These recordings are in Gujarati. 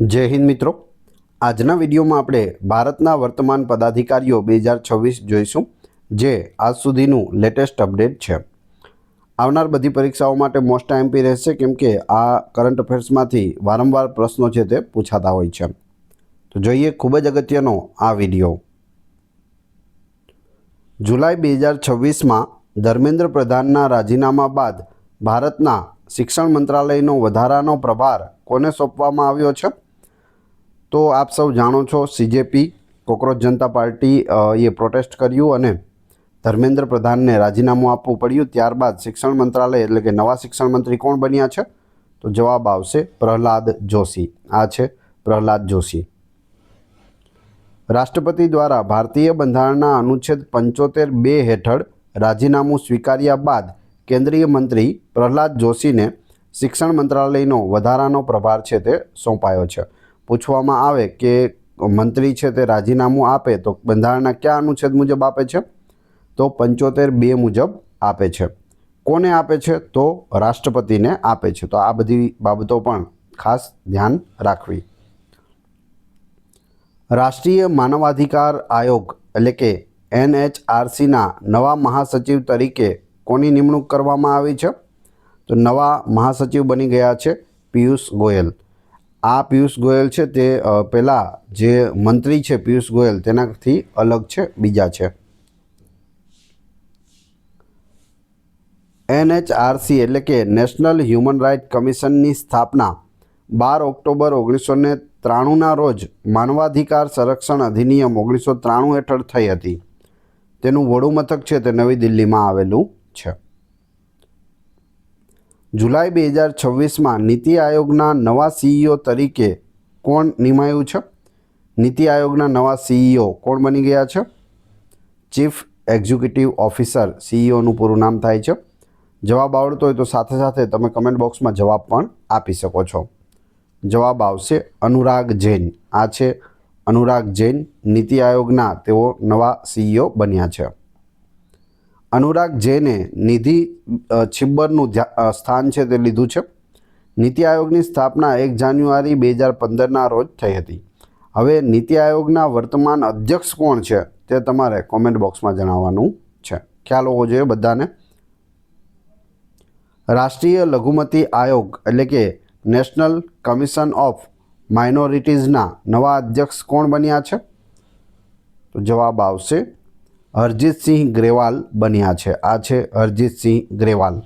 જય હિન્દ મિત્રો, આજના વિડીયોમાં આપણે ભારતના વર્તમાન પદાધિકારીઓ 2026 જોઈશું, જે આજ સુધીનું લેટેસ્ટ અપડેટ છે. આવનાર બધી પરીક્ષાઓ માટે મોસ્ટ આઈએમપી રહેશે, કેમ કે આ કરંટ અફેર્સમાંથી વારંવાર પ્રશ્નો છે તે પૂછાતા હોય છે. તો જોઈએ ખૂબ જ અગત્યનો આ વિડીયો. જુલાઈ 2026માં ધર્મેન્દ્ર પ્રધાનના રાજીનામા બાદ ભારતના શિક્ષણ મંત્રાલયનો વધારાનો પ્રભાર કોને સોંપવામાં આવ્યો છે? તો આપ સૌ જાણો છો, સીજેપી કોકરોચ જનતા પાર્ટી એ પ્રોટેસ્ટ કર્યું અને ધર્મેન્દ્ર પ્રધાનને રાજીનામું આપવું પડ્યું. ત્યારબાદ શિક્ષણ મંત્રાલય એટલે કે નવા શિક્ષણ મંત્રી કોણ બન્યા છે? તો જવાબ આવશે પ્રહલાદ જોશી. આ છે પ્રહલાદ જોશી. રાષ્ટ્રપતિ દ્વારા ભારતીય બંધારણના અનુચ્છેદ 75(2) હેઠળ રાજીનામું સ્વીકાર્યા બાદ કેન્દ્રીય મંત્રી પ્રહલાદ જોશીને શિક્ષણ મંત્રાલયનો વધારાનો પ્રભાર છે તે સોંપાયો છે. પૂછવામાં આવે કે મંત્રી છે તે રાજીનામું આપે તો બંધારણના કયા અનુચ્છેદ મુજબ આપે છે? તો 75(2) મુજબ આપે છે. કોને આપે છે? તો રાષ્ટ્રપતિને આપે છે. તો આ બધી બાબતો પણ ખાસ ધ્યાન રાખવી. રાષ્ટ્રીય માનવાધિકાર આયોગ એટલે કે NHRCના નવા મહાસચિવ તરીકે કોની નિમણૂક કરવામાં આવી છે? તો નવા મહાસચિવ બની ગયા છે પિયુષ ગોયલ. આ પિયુષ ગોયલ છે તે પહેલાં જે મંત્રી છે પિયુષ ગોયલ તેનાથી અલગ છે, બીજા છે. NHRC એટલે કે નેશનલ હ્યુમન રાઇટ કમિશનની સ્થાપના 12 ઓક્ટોબર 1993ના રોજ માનવાધિકાર સંરક્ષણ અધિનિયમ 1993 હેઠળ થઈ હતી. તેનું વડું મથક છે તે નવી દિલ્હીમાં આવેલું છે. જુલાઈ 2026માં નીતિ આયોગના નવા CEO તરીકે કોણ નિમાયું છે? નીતિ આયોગના નવા CEO કોણ બની ગયા છે? ચીફ એક્ઝિક્યુટિવ ઓફિસર, CEOનું પૂરું નામ થાય છે. જવાબ આવડતો હોય તો સાથે સાથે તમે કમેન્ટ બોક્સમાં જવાબ પણ આપી શકો છો. જવાબ આવશે અનુરાગ જૈન. આ છે અનુરાગ જૈન. નીતિ આયોગના તેઓ નવા CEO બન્યા છે. અનુરાગ જૈને નિધિ છિબ્બરનું સ્થાન છે તે લીધું છે. નીતિ આયોગની સ્થાપના 1 જાન્યુઆરી 2015ના રોજ થઈ હતી. હવે નીતિ આયોગના વર્તમાન અધ્યક્ષ કોણ છે તે તમારે કોમેન્ટ બોક્સમાં જણાવવાનું છે. ખ્યાલ હોવો જોઈએ બધાને. રાષ્ટ્રીય લઘુમતી આયોગ એટલે કે નેશનલ કમિશન ઓફ માઇનોરિટીઝના નવા અધ્યક્ષ કોણ બન્યા છે? તો જવાબ આવશે હરજીતસિંહ ગ્રેવાલ બન્યા છે. આ છે હરજીતસિંહ ગ્રેવાલ,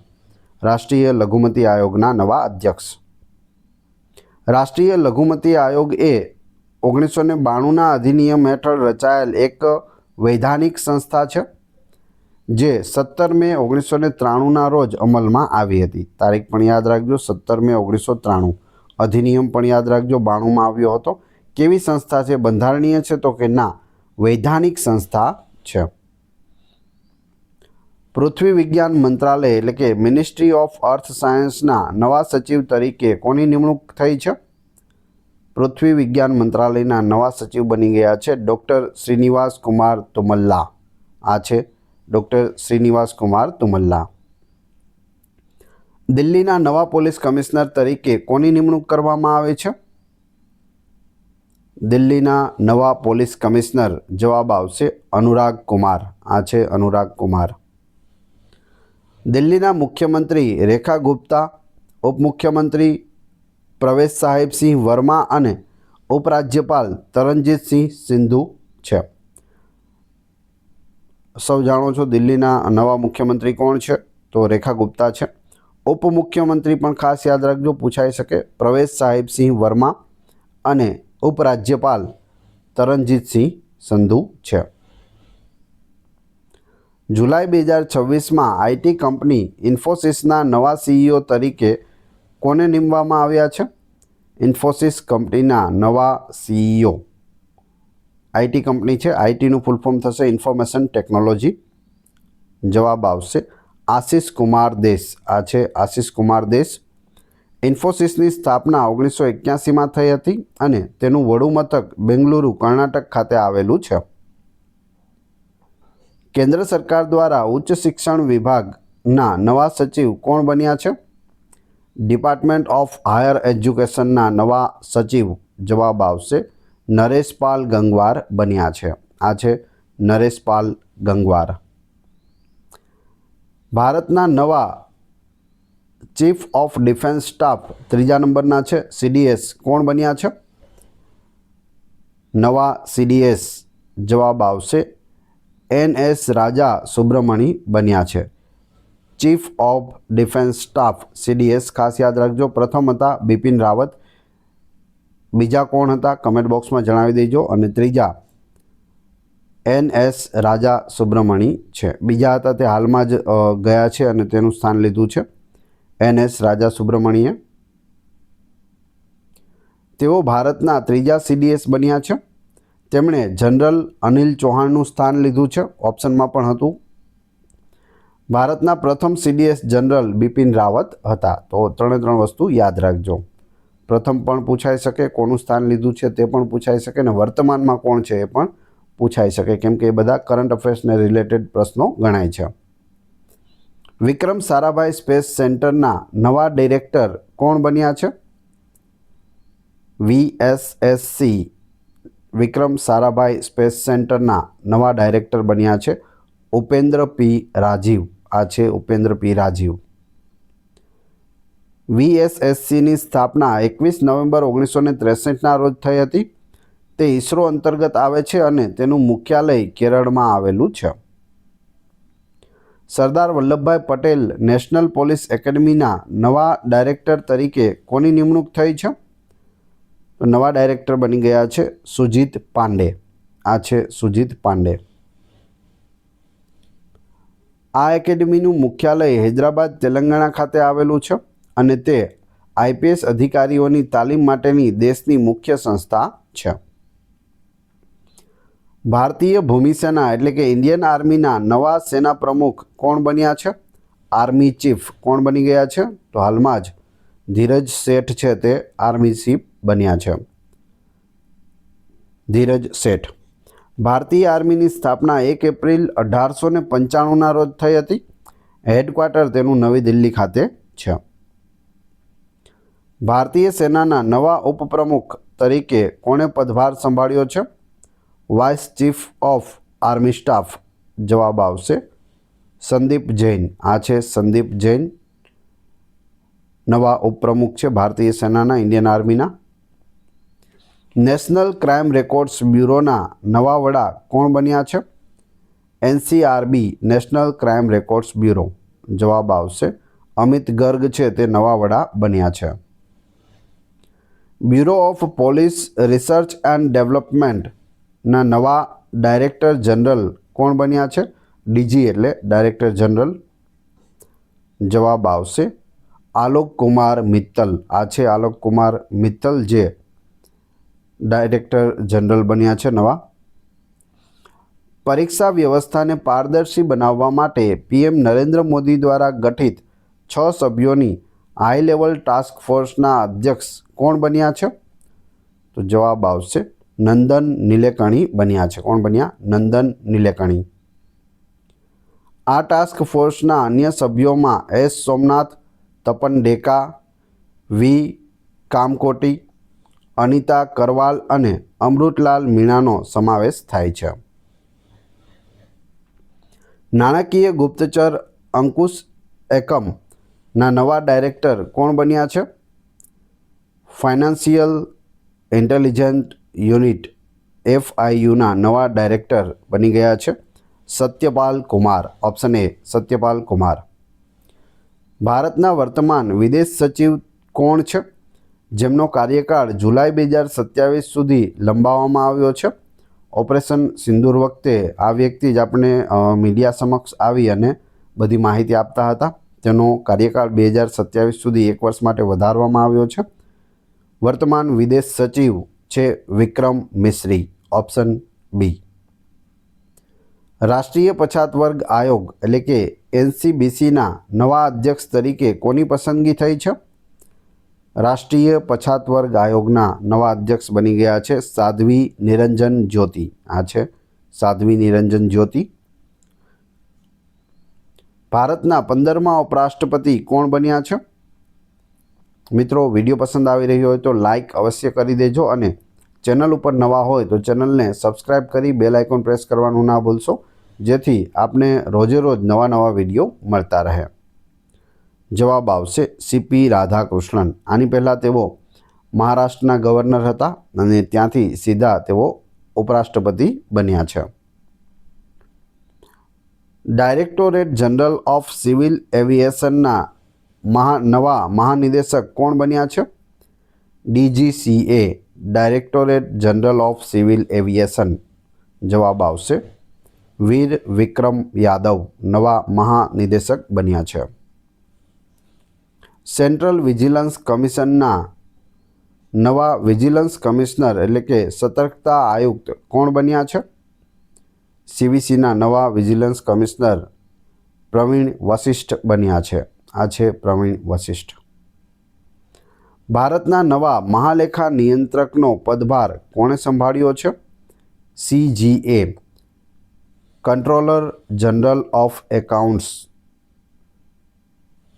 રાષ્ટ્રીય લઘુમતી આયોગના નવા અધ્યક્ષ. રાષ્ટ્રીય લઘુમતી આયોગ એ 1992ના અધિનિયમ હેઠળ રચાયેલ એક વૈધાનિક સંસ્થા છે, જે 17 મે 1993ના રોજ અમલમાં આવી હતી. તારીખ પણ યાદ રાખજો, 17 મે 1993. અધિનિયમ પણ યાદ રાખજો, 92માં આવ્યો હતો. કેવી સંસ્થા છે? બંધારણીય છે? તો કે ના, વૈધાનિક સંસ્થા છે. પૃથ્વી વિજ્ઞાન મંત્રાલય એટલે કે મિનિસ્ટ્રી ઓફ અર્થ સાયન્સના નવા સચિવ તરીકે કોની નિમણૂક થઈ છે? પૃથ્વી વિજ્ઞાન મંત્રાલયના નવા સચિવ બની ગયા છે ડૉક્ટર શ્રીનિવાસ કુમાર તુમલ્લા. આ છે ડૉક્ટર શ્રીનિવાસ કુમાર તુમલ્લા. દિલ્હીના નવા પોલીસ કમિશનર તરીકે કોની નિમણૂક કરવામાં આવે છે? દિલ્હીના નવા પોલીસ કમિશનર જવાબ આવશે અનુરાગ કુમાર. આ છે અનુરાગ કુમાર. દિલ્હીના મુખ્યમંત્રી રેખા ગુપ્તા, ઉપમુખ્યમંત્રી પ્રવેશ સાહેબસિંહ વર્મા અને ઉપરાજ્યપાલ તરણજીતસિંહ સિંધુ છે. સૌ જાણો છો દિલ્હીના નવા મુખ્યમંત્રી કોણ છે? તો રેખા ગુપ્તા છે. ઉપમુખ્યમંત્રી પણ ખાસ યાદ રાખજો, પૂછાઈ શકે, પ્રવેશ સાહેબસિંહ વર્મા અને ઉપરાજ્યપાલ તરણજીતસિંહ સંધુ છે. જુલાઈ 2026માં આઈટી કંપની ઇન્ફોસિસના નવા CEO તરીકે કોને નિમવામાં આવ્યા છે? ઇન્ફોસિસ કંપનીના નવા CEO. આઈટી કંપની છે, આઈટીનું ફૂલ ફોર્મ થશે ઇન્ફોર્મેશન ટેકનોલોજી. જવાબ આવશે આશિષ કુમાર દેશ. આ છે આશિષ કુમાર દેશ. ઇન્ફોસિસની સ્થાપના 1981માં થઈ હતી અને તેનું વડું મથક બેંગલુરુ, કર્ણાટક ખાતે આવેલું છે. કેન્દ્ર સરકાર દ્વારા ઉચ્ચ શિક્ષણ વિભાગના નવા સચિવ કોણ બન્યા છે? ડિપાર્ટમેન્ટ ઓફ હાયર એજ્યુકેશનના નવા સચિવ જવાબ આવશે નરેશપાલ ગંગવાર બન્યા છે. આ છે નરેશપાલ ગંગવાર. ભારતના નવા ચીફ ઓફ ડિફેન્સ સ્ટાફ ત્રીજા નંબરના છે CDS કોણ બન્યા છે? નવા CDS જવાબ આવશે NS રાજા સુબ્રમણી બન્યા છે. Chief of defence staff CDS ખાસ યાદ રાખજો. પ્રથમ હતા બિપિન રાવત, બીજા કોણ હતા કમેન્ટ બોક્સમાં જણાવી દેજો, અને ત્રીજા NS રાજા સુબ્રમણી છે. બીજા હતા તે હાલમાં જ ગયા છે અને તેનું સ્થાન લીધું છે NS રાજા સુબ્રમણીએ. તેઓ ભારતના ત્રીજા CDS બન્યા છે. તેમણે જનરલ અનિલ ચૌહાણનું સ્થાન લીધું છે. ઓપ્શનમાં પણ હતું. ભારતના પ્રથમ CDS જનરલ બિપિન રાવત હતા. તો 3 વસ્તુ યાદ રાખજો. પ્રથમ પણ પૂછાઈ શકે, કોનું સ્થાન લીધું છે તે પણ પૂછાઈ શકે, અને વર્તમાનમાં કોણ છે એ પણ પૂછાઈ શકે, કેમ કે એ બધા કરંટ અફેર્સને રિલેટેડ પ્રશ્નો ગણાય છે. વિક્રમ સારાભાઈ સ્પેસ સેન્ટરના નવા ડિરેક્ટર કોણ બન્યા છે? VSSC વિક્રમ સારાભાઈ સ્પેસ સેન્ટરના નવા ડાયરેક્ટર બન્યા છે ઉપેન્દ્ર P. રાજીવ. આ છે ઉપેન્દ્ર P. રાજીવ. VSSCની સ્થાપના 21 નવેમ્બર 1963ના રોજ થઈ હતી. તે ઇસરો અંતર્ગત આવે છે અને તેનું મુખ્યાલય કેરળમાં આવેલું છે. સરદાર વલ્લભભાઈ પટેલ નેશનલ પોલીસ એકેડમીના નવા ડાયરેક્ટર તરીકે કોની નિમણૂક થઈ છે? તો નવા ડાયરેક્ટર બની ગયા છે સુજીત પાંડે. આ છે સુજીત પાંડે. આ એકેડમીનું મુખ્યાલય હૈદરાબાદ તેલંગાણા ખાતે આવેલું છે અને તે IPS અધિકારીઓની તાલીમ માટેની દેશની મુખ્ય સંસ્થા છે. ભારતીય ભૂમિસેના એટલે કે ઇન્ડિયન આર્મીના નવા સેના પ્રમુખ કોણ બન્યા છે? આર્મી ચીફ કોણ બની ગયા છે? તો હાલમાં જ ધીરજ શેઠ છે તે આર્મી ચીફ બન્યા છે. ધીરજ શેઠ. ભારતીય આર્મીની સ્થાપના 1 એપ્રિલ 1895ના રોજ થઈ હતી. હેડક્વાર્ટર તેનું નવી દિલ્હી ખાતે છે. ભારતીય સેનાના નવા ઉપપ્રમુખ તરીકે કોણે પદભાર સંભાળ્યો છે? Vice chief of army staff. જવાબ આવશે સંદીપ જૈન. આ છે સંદીપ જૈન નવા ઉપપ્રમુખ છે ભારતીય સેનાના ઇન્ડિયન આર્મીના. નેશનલ ક્રાઇમ રેકોર્ડ્સ બ્યુરોના નવા વડા કોણ બન્યા છે? NCRB national crime records bureau. જવાબ આવશે અમિત ગર્ગ છે તે નવા વડા બન્યા છે. Bureau of police research and ડેવલપમેન્ટના નવા ડાયરેક્ટર જનરલ કોણ બન્યા છે? DG એટલે ડાયરેક્ટર જનરલ. જવાબ આવશે આલોક કુમાર મિત્તલ. આ છે આલોક કુમાર મિત્તલ જે ડાયરેક્ટર જનરલ બન્યા છે નવા. પરીક્ષા વ્યવસ્થાને પારદર્શી બનાવવા માટે PM નરેન્દ્ર મોદી દ્વારા ગઠિત 6 સભ્યોની હાઈ લેવલ ટાસ્ક ફોર્સના અધ્યક્ષ કોણ બન્યા છે? તો જવાબ આવશે નંદન નીલેકણી બન્યા છે. કોણ બન્યા? નંદન નીલેકણી. આ ટાસ્ક ફોર્સના અન્ય સભ્યોમાં S. Somnath, Tapan deca, V. કામકોટી, Anita Karawal અને અમૃતલાલ મીણાનો સમાવેશ થાય છે. નાણાકીય ગુપ્તચર અંકુશ એકમના નવા ડાયરેક્ટર કોણ બન્યા છે? ફાઇનાન્શિયલ ઇન્ટેલિજન્ટ યુનિટ FIUના નવા ડાયરેક્ટર બની ગયા છે સત્યપાલ કુમાર. Option A Satyapal Kumar. ભારતના વર્તમાન વિદેશ સચિવ કોણ છે જેમનો કાર્યકાળ જુલાઈ 2027 સુધી લંબાવવામાં આવ્યો છે? ઓપરેશન સિંદૂર વખતે આ વ્યક્તિ જ આપણે મીડિયા સમક્ષ આવી અને બધી માહિતી આપતા હતા. તેનો કાર્યકાળ 2027 સુધી 1 વર્ષ માટે વધારવામાં આવ્યો છે. વર્તમાન વિદેશ સચિવ છે વિક્રમ મિશ્રી. Option B. રાષ્ટ્રીય પછાત વર્ગ આયોગ એટલે કે NCBCના નવા અધ્યક્ષ તરીકે કોની પસંદગી થઈ છે? રાષ્ટ્રીય પછાત વર્ગ આયોગના નવા અધ્યક્ષ બની ગયા છે સાધ્વી નિરંજન જ્યોતિ. આ છે સાધ્વી નિરંજન જ્યોતિ. ભારતના 15મા ઉપરાષ્ટ્રપતિ કોણ બન્યા છે? મિત્રો વિડીયો પસંદ આવી રહ્યો હોય તો લાઈક અવશ્ય કરી દેજો અને ચેનલ ઉપર નવા હોય તો ચેનલને સબસ્ક્રાઈબ કરી બેલ આઇકોન પ્રેસ કરવાનું ના ભૂલશો, જેથી આપને રોજે રોજ નવા વિડીયો મળતા રહે. જવાબ આવશે સીપી રાધાકૃષ્ણન. આની પહેલાં તેઓ મહારાષ્ટ્રના ગવર્નર હતા અને ત્યાંથી સીધા તેઓ ઉપરાષ્ટ્રપતિ બન્યા છે. ડાયરેક્ટોરેટ જનરલ ઓફ સિવિલ એવિએશનના નવા મહાનિદેશક કોણ બન્યા છે? DGCA, directorate general of civil aviation. જવાબ આવશે વીર વિક્રમ યાદવ નવા મહાનિદેશક બન્યા છે. સેન્ટ્રલ વિજિલન્સ કમિશનના નવા વિજિલન્સ કમિશનર એટલે કે સતર્કતા આયુક્ત કોણ બન્યા છે? CVCના નવા વિજિલન્સ કમિશનર પ્રવીણ વશિષ્ઠ બન્યા છે. આ છે પ્રવીણ વશિષ્ઠ. ભારતના નવા મહાલેખા નિયંત્રકનો પદભાર કોણે સંભાળ્યો છે? CGA, controller general of accounts.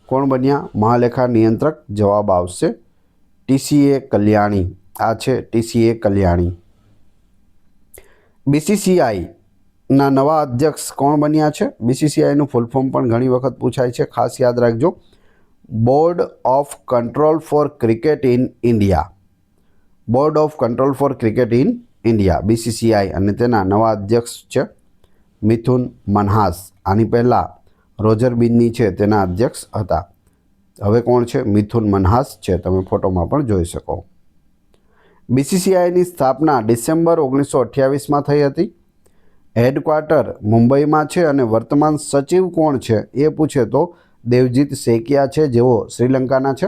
કોણ બન્યા મહાલેખા નિયંત્રક? જવાબ આવશે TCA કલ્યાણી. આ છે TCA કલ્યાણી. BCCIના નવા અધ્યક્ષ કોણ બન્યા છે? BCCIનું ફૂલ ફોર્મ પણ ઘણી વખત પૂછાય છે, ખાસ યાદ રાખજો. Board of control for cricket in India. Board of control for cricket in India, BCCI, અને તેના નવા અધ્યક્ષ છે મિથુન મનહાસ. આની પહેલાં રોજર બિન્ની છે તેના અધ્યક્ષ હતા. હવે કોણ છે? મિથુન મનહાસ છે. તમે ફોટોમાં પણ જોઈ શકો. BCCIની સ્થાપના ડિસેમ્બર 1928માં થઈ હતી. હેડક્વાર્ટર મુંબઈમાં છે અને વર્તમાન સચિવ કોણ છે એ પૂછે તો દેવજીત સેકિયા છે, જેઓ શ્રીલંકાના છે.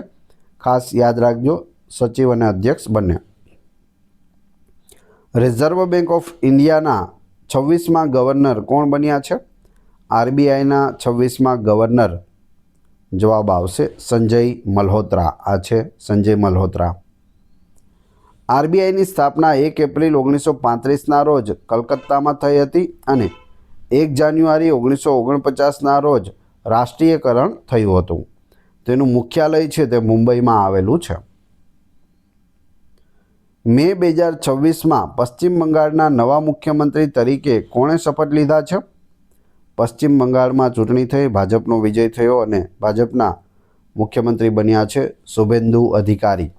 ખાસ યાદ રાખજો, સચિવ અને અધ્યક્ષ બંને. રિઝર્વ બેંક ઓફ ઇન્ડિયાના 26મા ગવર્નર કોણ બન્યા છે? RBIના 26મા ગવર્નર. જવાબ આવશે સંજય મલ્હોત્રા. આ છે સંજય મલ્હોત્રા. RBIની સ્થાપના 1 એપ્રિલ 1935ના રોજ કલકત્તામાં થઈ હતી અને 1 જાન્યુઆરી 1949ના રોજ રાષ્ટ્રીયકરણ થયું હતું. તેનું મુખ્યાલય છે તે મુંબઈમાં આવેલું છે. મે 2026માં પશ્ચિમ બંગાળના નવા મુખ્યમંત્રી તરીકે કોણે શપથ લીધા છે? પશ્ચિમ બંગાળમાં ચૂંટણી થઈ, ભાજપનો વિજય થયો અને ભાજપના મુખ્યમંત્રી બન્યા છે શુભેન્દુ અધિકારી.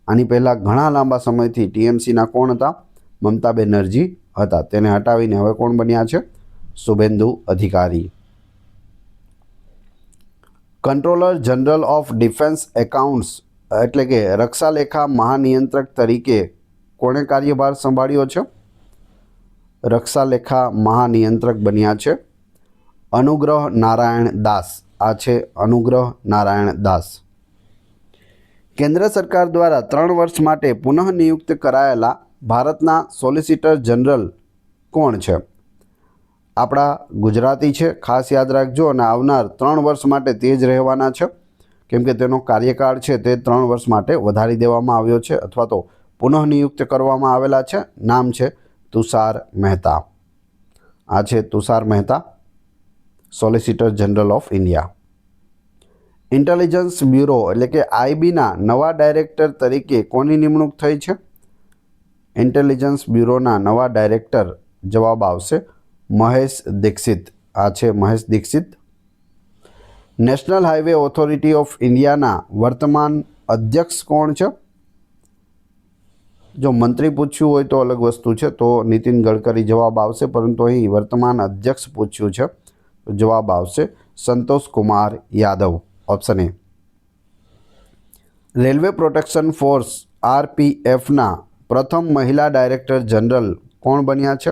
આની પહેલાં ઘણા લાંબા સમયથી TMCના કોણ હતા? મમતા બેનર્જી હતા. તેને હટાવીને હવે કોણ બન્યા છે? શુભેન્દુ અધિકારી. Controller general of defence accounts એટલે કે રક્ષા લેખા મહાનિયંત્રક તરીકે કોણે કાર્યભાર સંભાળ્યો છે? રક્ષા લેખા મહાનિયંત્રક બન્યા છે અનુગ્રહ નારાયણ દાસ. આ છે અનુગ્રહ નારાયણ દાસ. કેન્દ્ર સરકાર દ્વારા 3 વર્ષ માટે પુનઃ નિયુક્ત કરાયેલા ભારતના સોલિસિટર જનરલ કોણ છે? આપણા ગુજરાતી છે, ખાસ યાદ રાખજો, અને આવનાર 3 વર્ષ માટે તે જ રહેવાના છે, કેમ કે તેનો કાર્યકાળ છે તે 3 વર્ષ માટે વધારી દેવામાં આવ્યો છે અથવા તો પુનઃ નિયુક્ત કરવામાં આવેલા છે. નામ છે તુષાર મહેતા. આ છે Tushar Mehta, solicitor general of India. Intelligence bureau એટલે કે IBના નવા ડાયરેક્ટર તરીકે કોની નિમણૂક થઈ છે? ઇન્ટેલિજન્સ બ્યુરોના નવા ડાયરેક્ટર. જવાબ આવશે મહેશ દીક્ષિત. આ છે Mahesh Dikshit. National highway authority of ઇન્ડિયાના વર્તમાન અધ્યક્ષ કોણ છે? જો મંત્રી પૂછ્યું હોય તો અલગ વસ્તુ છે, તો નીતિન ગડકરી જવાબ આવશે, પરંતુ અહીં વર્તમાન અધ્યક્ષ પૂછ્યું છે તો જવાબ આવશે Santosh Kumar Yadav. Option A. Railway protection force RPFના પ્રથમ મહિલા ડાયરેક્ટર જનરલ કોણ બન્યા છે?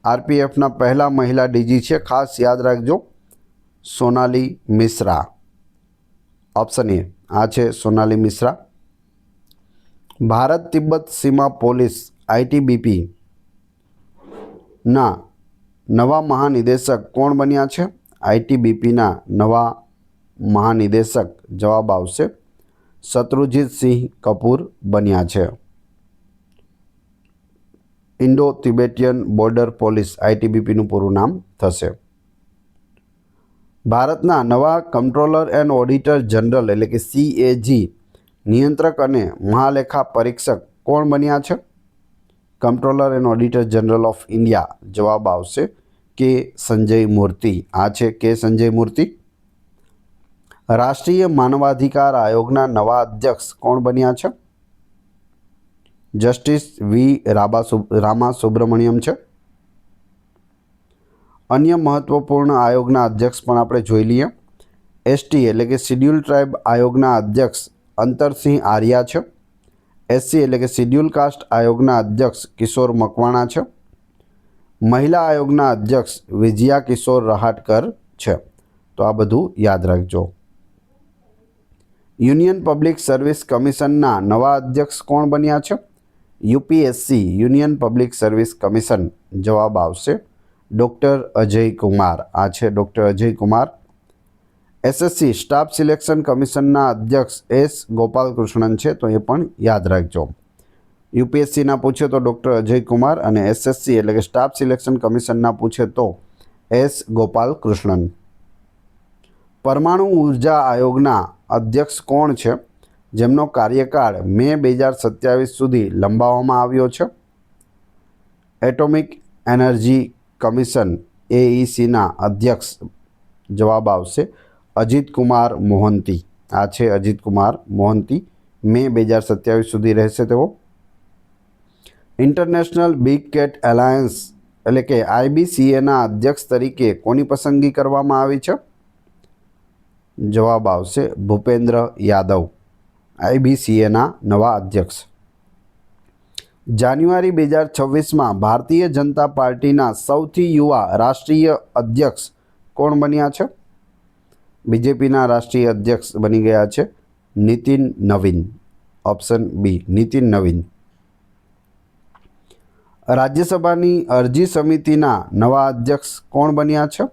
RPFના પહેલા મહિલા DG છે, ખાસ યાદ રાખજો, સોનાલી મિશ્રા. Option A. આ છે સોનાલી મિશ્રા. ભારત તિબ્બત સીમા પોલીસ ITBP ના નવા મહાનિદેશક કોણ બન્યા છે? ITBPના નવા મહાનિદેશક. જવાબ આવશે શત્રુજીતસિંહ કપૂર બન્યા છે. ઇન્ડો તિબેટિયન બોર્ડર પોલીસ ITBPનું પૂરું નામ થશે. ભારતના નવા કંટ્રોલર એન્ડ ઓડિટર જનરલ એટલે કે CAG નિયંત્રક અને મહાલેખા પરીક્ષક કોણ બન્યા છે? Controller and auditor general of India. જવાબ આવશે કે સંજય મૂર્તિ. આ છે કે સંજય મૂર્તિ. રાષ્ટ્રીય માનવાધિકાર આયોગના નવા અધ્યક્ષ કોણ બન્યા છે? જસ્ટિસ વી રામા સુબ્રમણ્યમ છે. અન્ય મહત્વપૂર્ણ આયોગના અધ્યક્ષ પણ આપણે જોઈ લઈએ. એસટી એટલે કે શિડ્યુલ ટ્રાઇબ આયોગના અધ્યક્ષ અંતરસિંહ આર્યા છે. એસસી એટલે કે શિડ્યુલ કાસ્ટ આયોગના અધ્યક્ષ કિશોર મકવાણા છે. મહિલા આયોગના અધ્યક્ષ વિજયા કિશોર રહાટકર છે. તો આ બધું યાદ રાખજો. યુનિયન પબ્લિક સર્વિસ કમિશનના નવા અધ્યક્ષ કોણ બન્યા છે? UPSC union public service commission. જવાબ આવશે ડૉક્ટર અજય કુમાર. આ છે doctor Ajay Kumar. SSC staff selection કમિશનના અધ્યક્ષ એસ ગોપાલકૃષ્ણન છે. તો એ પણ યાદ રાખજો. યુપીએસસીના પૂછે તો ડૉક્ટર અજય કુમાર અને એસએસસી એટલે કે સ્ટાફ સિલેક્શન કમિશનના પૂછે તો એસ ગોપાલકૃષ્ણન. પરમાણુ ઉર્જા આયોગના અધ્યક્ષ કોણ છે જેમનો કાર્યકાળ મે 2027 સુધી લંબાવવામાં આવ્યો છે? એટોમિક એનર્જી કમિશન એઈસીના અધ્યક્ષ. જવાબ આવશે અજીત કુમાર મોહંતી. આ છે અજીત કુમાર મોહંતી. મે 2027 સુધી રહેશે તેઓ. ઇન્ટરનેશનલ બિગ કેટ એલાયન્સ એટલે કે આઈબીસીએના અધ્યક્ષ તરીકે કોની પસંદગી કરવામાં આવી છે? જવાબ આવશે ભૂપેન્દ્ર યાદવ. આઈબીસીએના નવા અધ્યક્ષ. જાન્યુઆરી 2026માં ભારતીય જનતા પાર્ટીના સૌથી યુવા રાષ્ટ્રીય અધ્યક્ષ કોણ બન્યા છે? બીજેપીના રાષ્ટ્રીય અધ્યક્ષ બની ગયા છે નીતિન નવીન. ઓપ્શન બી નીતિન નવીન. રાજ્યસભાની અરજી સમિતિના નવા અધ્યક્ષ કોણ બન્યા છે?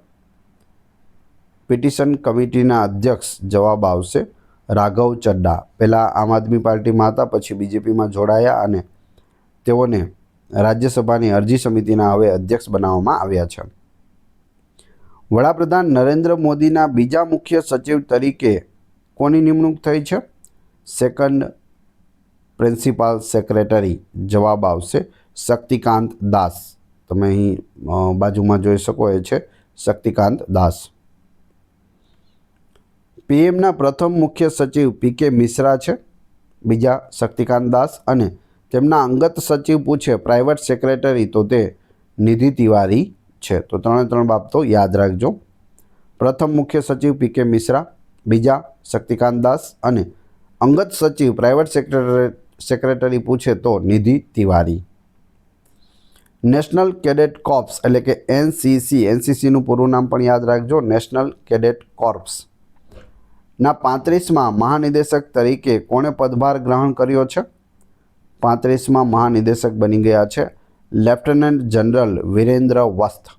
પિટિશન કમિટીના અધ્યક્ષ. જવાબ આવશે રાઘવ ચડ્ડા. પહેલાં આમ આદમી પાર્ટીમાં હતા, પછી બીજેપીમાં જોડાયા અને તેઓને રાજ્યસભાની અરજી સમિતિના હવે અધ્યક્ષ બનાવવામાં આવ્યા છે. વડાપ્રધાન નરેન્દ્ર મોદીના બીજા મુખ્ય સચિવ તરીકે કોની નિમણૂક થઈ છે? Second principal secretary. જવાબ આવશે શક્તિકાંત દાસ. તમે અહીં બાજુમાં જોઈ શકો એ છે શક્તિકાંત દાસ. પીએમના પ્રથમ મુખ્ય સચિવ પીકે મિશ્રા છે. બીજા શક્તિકાંત દાસ. અને તેમના અંગત સચિવ પૂછે પ્રાઇવેટ સેક્રેટરી તો તે નિધિ તિવારી છે. તો ત્રણે બાબતો યાદ રાખજો. પ્રથમ મુખ્ય સચિવ પીકે મિશ્રા, બીજા શક્તિકાંત દાસ અને અંગત સચિવ પ્રાઇવેટ સેક્રેટરી પૂછે તો નિધિ તિવારી. નેશનલ કેડેટ કોર્પ્સ એટલે કે એનસીસી. એનસીસીનું પૂરું નામ પણ યાદ રાખજો નેશનલ કેડેટ કોર્પ્સ. ના 35માં મહાનિદેશક તરીકે કોણે પદભાર ગ્રહણ કર્યો છે? 35માં મહાનિદેશક બની ગયા છે લેફ્ટનન્ટ જનરલ વિરેન્દ્ર વત્સ.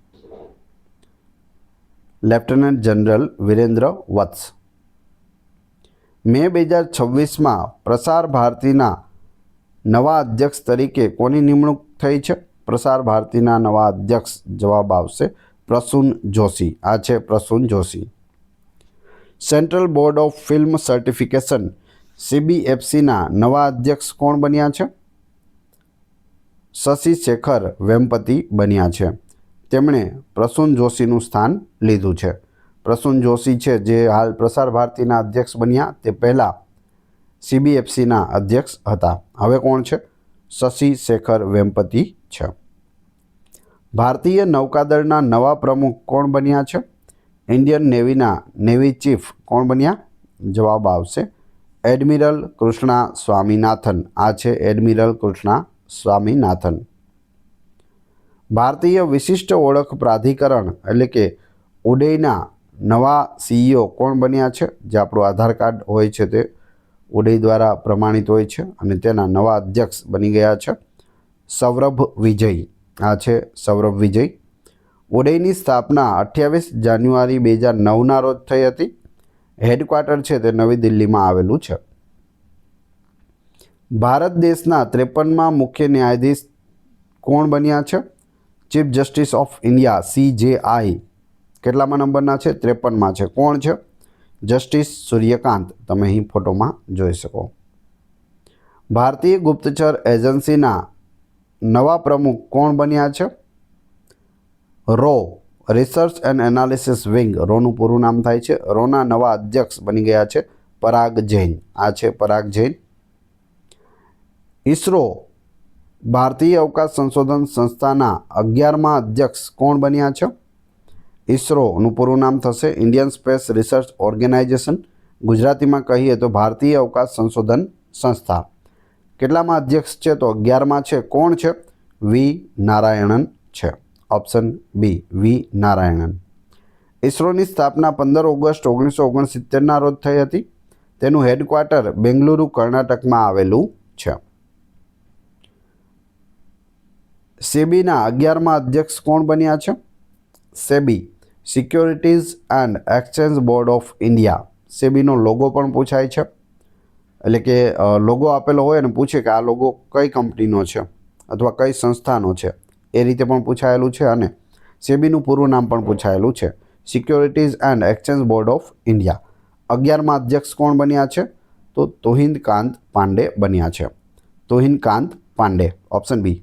લેફ્ટનન્ટ જનરલ વિરેન્દ્ર વત્સ. મે 2026માં પ્રસાર ભારતીના નવા અધ્યક્ષ તરીકે કોની નિમણૂક થઈ છે? પ્રસાર ભારતીના નવા અધ્યક્ષ. જવાબ આવશે પ્રસૂન જોશી. આ છે Prasoon Joshi. Central board of film certification સીબીએફસીના નવા અધ્યક્ષ કોણ બન્યા છે? શશી શેખર વેમ્પતિ બન્યા છે. તેમણે પ્રસૂન જોશીનું સ્થાન લીધું છે. પ્રસૂન જોશી છે જે હાલ પ્રસાર ભારતીના અધ્યક્ષ બન્યા, તે પહેલાં સીબીએફસીના અધ્યક્ષ હતા. હવે કોણ છે? શશી શેખર વેમ્પતિ છે. ભારતીય નૌકાદળના નવા પ્રમુખ કોણ બન્યા છે? ઇન્ડિયન નેવીના નેવી ચીફ કોણ બન્યા? જવાબ આવશે એડમિરલ કૃષ્ણા સ્વામીનાથન. આ છે એડમિરલ કૃષ્ણા સ્વામીનાથન. ભારતીય વિશિષ્ટ ઓળખ પ્રાધિકરણ એટલે કે ઉડેયના નવા સીઈઓ કોણ બન્યા છે? જે આપણું આધાર કાર્ડ હોય છે તે ઉડેય દ્વારા પ્રમાણિત હોય છે અને તેના નવા અધ્યક્ષ બની ગયા છે સૌરભ વિજય. આ છે સૌરભ વિજય. ઉડેયની સ્થાપના 28 જાન્યુઆરી 2009ના રોજ થઈ હતી. હેડક્વાર્ટર છે તે નવી દિલ્હીમાં આવેલું છે. ભારત દેશના 53માં મુખ્ય ન્યાયાધીશ કોણ બન્યા છે? Chief justice of India CJI. કેટલામાં નંબરના છે? 53માં છે. કોણ છે? જસ્ટિસ સૂર્યકાંત. તમે અહીં ફોટોમાં જોઈ શકો. ભારતીય ગુપ્તચર એજન્સીના નવા પ્રમુખ કોણ બન્યા છે? રો રિસર્ચ એન્ડ એનાલિસિસ વિંગ, રોનું પૂરું નામ થાય છે. રોના નવા અધ્યક્ષ બની ગયા છે પરાગ જૈન. આ છે પરાગ જૈન. ઇસરો ભારતીય અવકાશ સંશોધન સંસ્થાના 11મા અધ્યક્ષ કોણ બન્યા છે? ઇસરોનું પૂરું નામ થશે ઇન્ડિયન સ્પેસ રિસર્ચ ઓર્ગેનાઇઝેશન. ગુજરાતીમાં કહીએ તો ભારતીય અવકાશ સંશોધન સંસ્થા. કેટલામાં અધ્યક્ષ છે? તો 11મા છે. કોણ છે? વી નારાયણન છે. ઓપ્શન બી વી નારાયણન. ઇસરોની સ્થાપના 15 ઓગસ્ટ 1969ના રોજ થઈ હતી. તેનું હેડક્વાર્ટર બેંગલુરુ કર્ણાટકમાં આવેલું છે. સેબીના 11મા અધ્યક્ષ કોણ બન્યા છે? SEBI securities and exchange board of India. સેબીનો લોગો પણ પૂછાય છે, એટલે કે લોગો આપેલો હોય અને પૂછે કે આ લોગો કઈ કંપનીનો છે અથવા કઈ સંસ્થાનો છે, એ રીતે પણ પૂછાયેલું છે. અને સેબીનું પૂરું નામ પણ પૂછાયેલું છે, securities and exchange board of India. 11મા અધ્યક્ષ કોણ બન્યા છે? તો તુહિનકાંત પાંડે બન્યા છે. તુહિનકાંત પાંડે. Option B.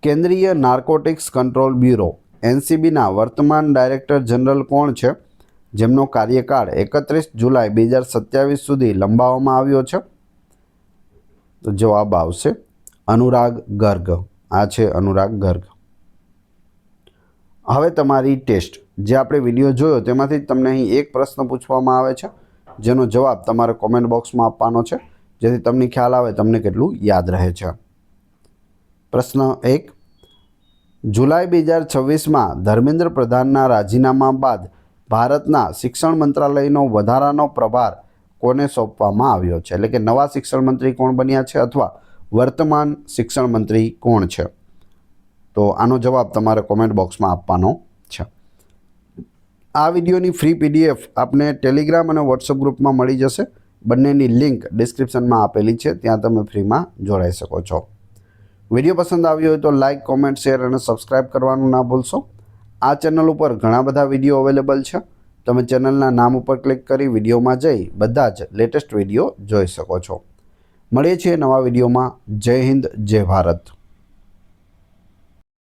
કેન્દ્રીય નાર્કોટિક્સ કંટ્રોલ બ્યુરો એનસીબીના વર્તમાન ડાયરેક્ટર જનરલ કોણ છે, જેમનો કાર્યકાળ 31 જુલાઈ 2027 સુધી લંબાવવામાં આવ્યો છે? તો જવાબ આવશે અનુરાગ ગર્ગ. આ છે અનુરાગ ગર્ગ. હવે તમારી ટેસ્ટ, જે આપણે વિડીયો જોયો તેમાંથી તમને અહીં એક પ્રશ્ન પૂછવામાં આવે છે, જેનો જવાબ તમારે કોમેન્ટ બોક્સમાં આપવાનો છે, જેથી તમને ખ્યાલ આવે તમને કેટલું યાદ રહે છે. પ્રશ્ન 1. જુલાઈ 2026માં ધર્મેન્દ્ર પ્રધાનના રાજીનામા બાદ ભારતના શિક્ષણ મંત્રાલયનો વધારાનો પ્રભાર કોને સોંપવામાં આવ્યો છે? એટલે કે નવા શિક્ષણ મંત્રી કોણ બન્યા છે અથવા વર્તમાન શિક્ષણ મંત્રી કોણ છે? તો આનો જવાબ તમારે કોમેન્ટ બોક્સમાં આપવાનો છે. આ વિડીયોની ફ્રી પીડીએફ આપને ટેલિગ્રામ અને વોટ્સઅપ ગ્રુપમાં મળી જશે. બંનેની લિંક ડિસ્ક્રિપ્શનમાં આપેલી છે, ત્યાં તમે ફ્રીમાં જોડાઈ શકો છો. વિડીયો પસંદ આવ્યો હોય તો લાઇક, કોમેન્ટ, શેર અને સબસ્ક્રાઈબ કરવાનું ના ભૂલશો. આ ચેનલ ઉપર ઘણા બધા વિડીયો અવેલેબલ છે. તમે ચેનલના નામ ઉપર ક્લિક કરી વિડીયોમાં જઈ બધા જ લેટેસ્ટ વિડીયો જોઈ શકો છો. મળીએ છીએ નવા વિડીયોમાં. જય હિન્દ, જય ભારત.